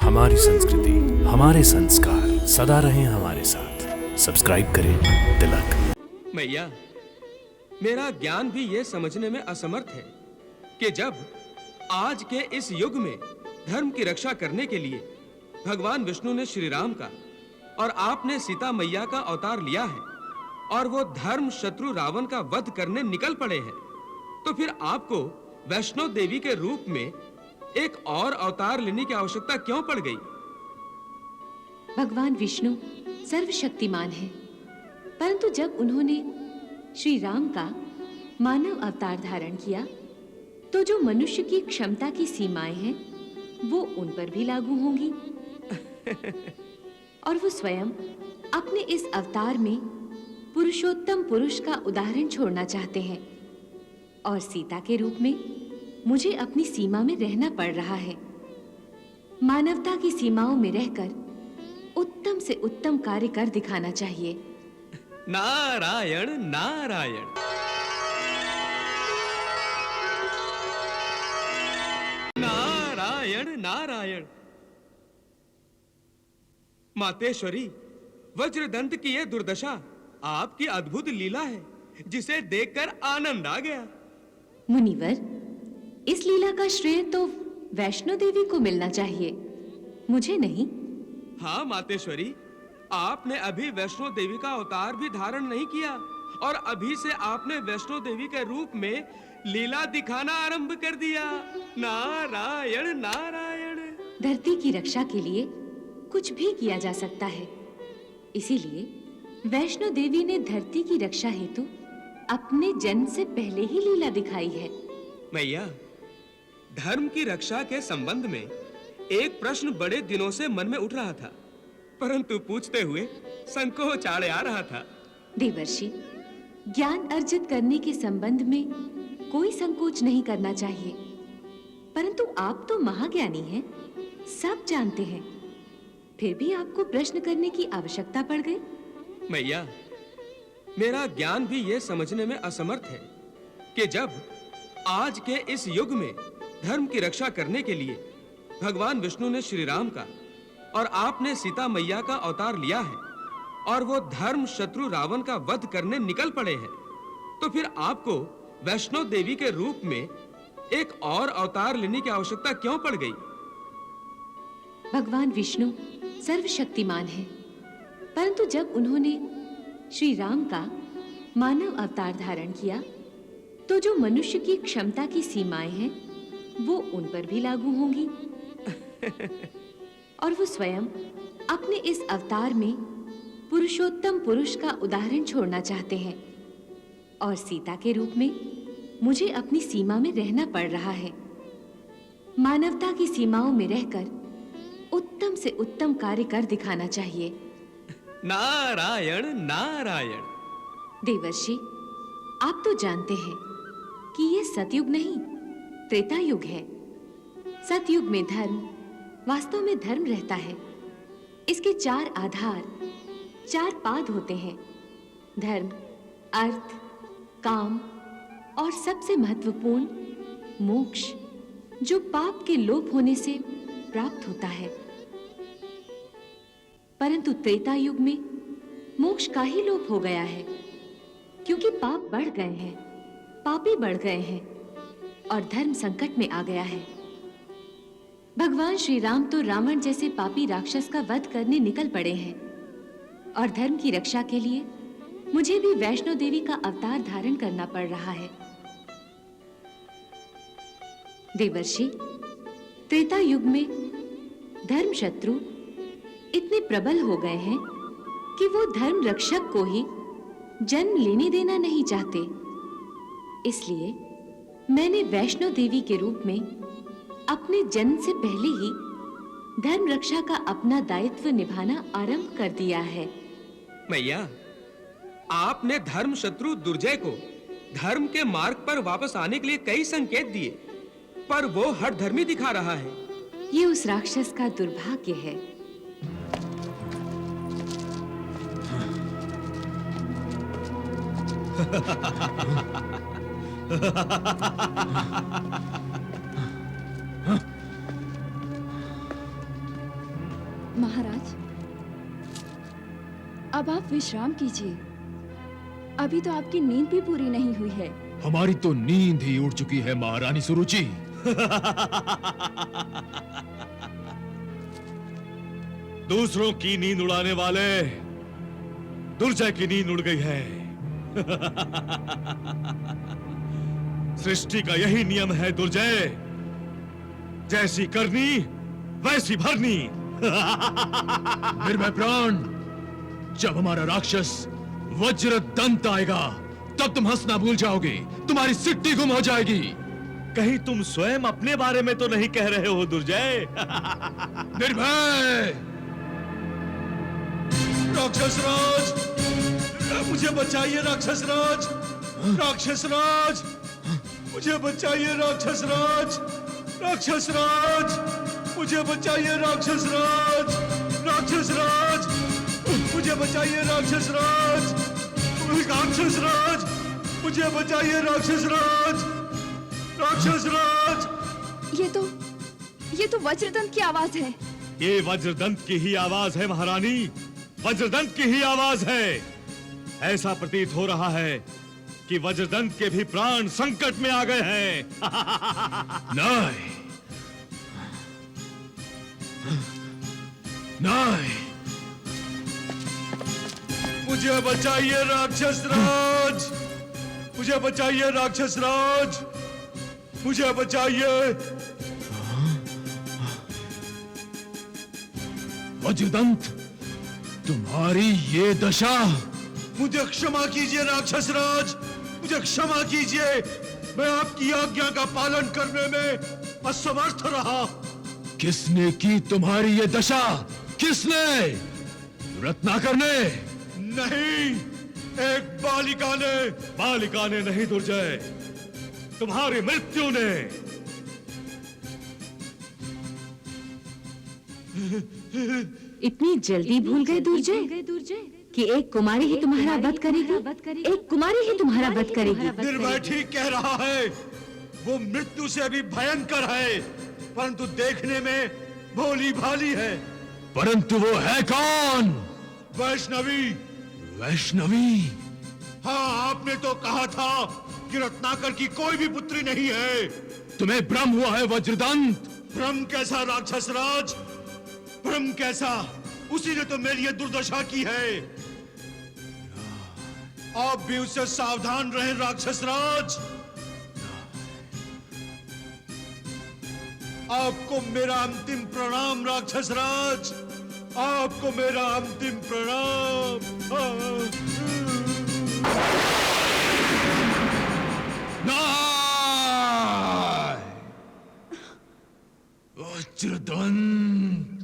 हमारी संस्कृति, हमारे संस्कार सदा रहें हमारे साथ। सब्सक्राइब करें तिलक। मैया, मेरा ज्ञान भी ये समझने में असमर्थ है कि जब आज के इस युग में धर्म की रक्षा करने के लिए भगवान विष्णु ने श्री राम का और आपने सीता मैया का अवतार लिया है और वो धर्म शत्रु रावण का वध करने निकल पड़े हैं, तो फिर आपको वैष्णो देवी के रूप में एक और अवतार लेने की आवश्यकता क्यों पड़ गई? भगवान विष्णु सर्वशक्तिमान है, परंतु जब उन्होंने श्री राम का मानव अवतार धारण किया तो जो मनुष्य की क्षमता की सीमाएं हैं वो उन पर भी लागू होंगी। और वो स्वयं अपने इस अवतार में पुरुषोत्तम पुरुष का उदाहरण छोड़ना चाहते हैं और सीता के रूप में मुझे अपनी सीमा में रहना पड़ रहा है। मानवता की सीमाओं में रहकर उत्तम से उत्तम कार्य कर दिखाना चाहिए। नारायण नारायण। नारायण नारायण। मातेश्वरी, वज्रदंत की यह दुर्दशा आपकी अद्भुत लीला है जिसे देखकर आनंद आ गया। मुनिवर, इस लीला का श्रेय तो वैष्णो देवी को मिलना चाहिए, मुझे नहीं। हाँ मातेश्वरी, आपने अभी वैष्णो देवी का अवतार भी धारण नहीं किया और अभी से आपने वैष्णो देवी के रूप में लीला दिखाना आरंभ कर दिया। नारायण नारायण। धरती की रक्षा के लिए कुछ भी किया जा सकता है, इसीलिए वैष्णो देवी ने धरती की रक्षा हेतु अपने जन्म से पहले ही लीला दिखाई है। मैया, धर्म की रक्षा के संबंध में एक प्रश्न बड़े दिनों से मन में उठ रहा था, परंतु पूछते हुए संकोच आड़े आ रहा था। देवर्षि, ज्ञान अर्जित करने के संबंध में कोई संकोच नहीं करना चाहिए, परंतु आप तो महाज्ञानी हैं, सब जानते हैं, फिर भी आपको प्रश्न करने की आवश्यकता पड़ गई। मैया, मेरा ज्ञान भी ये समझने में असमर्थ है कि जब आज के इस युग में धर्म की रक्षा करने के लिए भगवान विष्णु ने श्री राम का और आपने सीता मैया का अवतार लिया है और वो धर्म शत्रु रावण का वध करने निकल पड़े हैं, तो फिर आपको वैष्णो देवी के रूप में एक और अवतार लेने की आवश्यकता क्यों पड़ गई? भगवान विष्णु सर्वशक्तिमान है, परंतु जब उन्होंने श्री राम का मानव अवतार धारण किया तो जो मनुष्य की क्षमता की सीमाएं हैं वो उन पर भी लागू होंगी। और वो स्वयं अपने इस अवतार में पुरुषोत्तम पुरुष का उदाहरण छोड़ना चाहते हैं और सीता के रूप में मुझे अपनी सीमा में रहना पड़ रहा है। मानवता की सीमाओं में रहकर उत्तम से उत्तम कार्य कर दिखाना चाहिए। नारायण नारायण। देवर्षि, आप तो जानते हैं कि ये सतयुग नहीं त्रेता युग है। सतयुग में धर्म वास्तव में धर्म रहता है। इसके चार आधार, चार पाद होते हैं: धर्म, अर्थ, काम और सबसे महत्वपूर्ण मोक्ष, जो पाप के लोप होने से प्राप्त होता है। परंतु त्रेता युग में मोक्ष का ही लोप हो गया है, क्योंकि पाप बढ़ गए हैं, पापी बढ़ गए हैं और धर्म संकट में आ गया है। भगवान श्री राम तो रावण जैसे पापी राक्षस का वध करने निकल पड़े हैं और धर्म की रक्षा के लिए मुझे भी वैष्णो देवी का अवतार धारण करना पड़ रहा है। देवर्षि, त्रेता युग में धर्म शत्रु इतने प्रबल हो गए हैं कि वो धर्म रक्षक को ही जन्म लेने देना नहीं चाहते। इसलिए मैंने वैष्णो देवी के रूप में अपने जन्म से पहले ही धर्म रक्षा का अपना दायित्व निभाना आरंभ कर दिया है। मैया, आपने धर्म शत्रु दुर्जय को धर्म के मार्ग पर वापस आने के लिए कई संकेत दिए, पर वो हठधर्मी दिखा रहा है। ये उस राक्षस का दुर्भाग्य है। महाराज, अब आप विश्राम कीजिए। अभी तो आपकी नींद भी पूरी नहीं हुई है। हमारी तो नींद ही उड़ चुकी है महारानी सुरुचि। दूसरों की नींद उड़ाने वाले दुर्जय की नींद उड़ गई है। सृष्टि का यही नियम है दुर्जय, जैसी करनी वैसी भरनी। निर्भय प्राण, जब हमारा राक्षस वज्र दंत आएगा तब तुम हंसना भूल जाओगे, तुम्हारी सिट्टी गुम हो जाएगी। कहीं तुम स्वयं अपने बारे में तो नहीं कह रहे हो दुर्जय? निर्भय! राक्षस राज, मुझे बचाइए राक्षस राज! राक्षस राज, मुझे बचाइए राक्षस राज! राक्षस राज, मुझे बचाइए राक्षस राज! राक्षस राज, मुझे बचाइए राक्षस राज! राक्षस राज, मुझे बचाइए राक्षस राज! राक्षस राज! ये तो वज्रदंत की आवाज है। ये वज्रदंत की ही आवाज है महारानी, वज्रदंत की ही आवाज है। ऐसा प्रतीत हो रहा है कि वज्रदंत के भी प्राण संकट में आ गए हैं। नहीं, नहीं, मुझे बचाइए राक्षस राज! मुझे बचाइए राक्षस राज! मुझे बचाइए! वज्रदंत, तुम्हारी ये दशा! मुझे क्षमा कीजिए राक्षस राज, मुझे क्षमा कीजिए। मैं आपकी आज्ञा का पालन करने में असमर्थ रहा। किसने की तुम्हारी ये दशा? किसने? रत्नाकर ने? नहीं, एक बालिका ने। बालिका ने नहीं दुर्जय, तुम्हारी मृत्यु ने। इतनी जल्दी भूल गए दुर्जय कि एक कुमारी ही तुम्हारा वध करेगी। एक कुमारी ही तुम्हारा वध करेगी। निर्भय ठीक कह रहा है, वो मृत्यु से भी भयंकर है, परंतु देखने में भोली भाली है। परंतु वो है कौन? वैष्णवी। वैष्णवी? हाँ, आपने तो कहा था कि रत्नाकर की कोई भी पुत्री नहीं है। तुम्हें भ्रम हुआ है वज्रदंत। भ्रम कैसा राक्षस राज, भ्रम कैसा? उसी ने तो मेरी ये दुर्दशा की है। आप भी उससे सावधान रहें राक्षस राज। आपको मेरा अंतिम प्रणाम राक्षस राज, आपको मेरा अंतिम प्रणाम। नहीं! वज्रदंत!